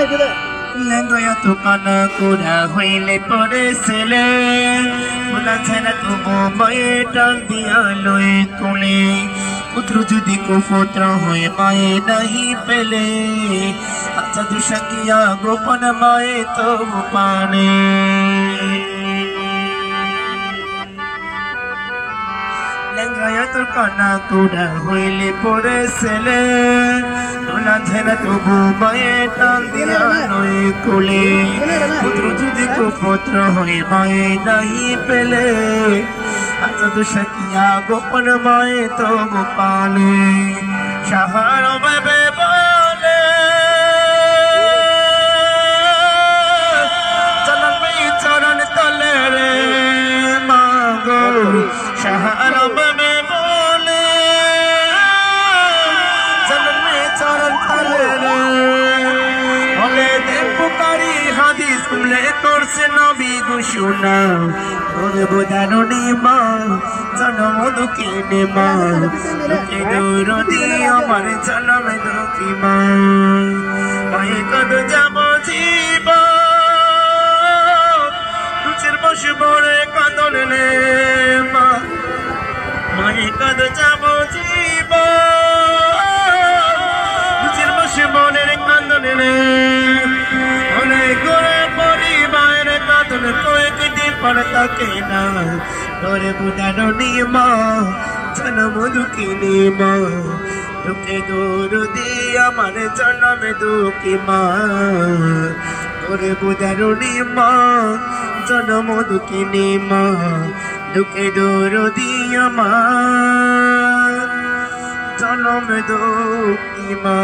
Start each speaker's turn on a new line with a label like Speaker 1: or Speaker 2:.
Speaker 1: লেঙ্গয়া তো কানা কোরা হইলে পরে ছেলে ওলা ছেলে তবু বয়ে টান দিয়া লই তুলে পুত্র যদি কুপুত্র হয়ে মায়ে নাহি পেলে আচ্ছা দুষাকিয়া গোপন মায়ে তবু পানে লেঙ্গয়া তো কানা কোরা হইলে পরে ছেলে ওলা ছেলে তবু বয়ে টান দিয়া লই তুলে পুত্র যদি কুপুত্র হয়ে মায়ে নাহি পেলে আচ্ছা দুষাকিয়া গোপন মায়ে তবু পানে সাহার ভেবে বলে জনমে চরণ তলে রে মাগো সাহার ভেবে বলে জনমে চরণ তলে রে বলে দেব পুকারি হাদিস কুমলে করছে নবী ঘোষণা ওরে বোধারণী মা জনম দুঃখিনী মা দুঃখে দৌড়ি আমার জনমে দুঃখী মা মায়ে কদ যাব জীব দুচের বসে বড়ে কাঁদন রে মা মায়ে কদ যাব জীব দুচের বসে বড়ে কাঁদন রে অনেক করে পরিবার কাঁদন কয়েকদিন পর তাকে না তোরে বুধারণী মা জনম দুঃখিনী মা দুঃখে দূর দিয়ে আমার জনমে দুঃখী মা তোরে বুধারণী মা জনম দুঃখিনী মা দুঃখে দূর দিয়ে আমার জনমে দুঃখী মা।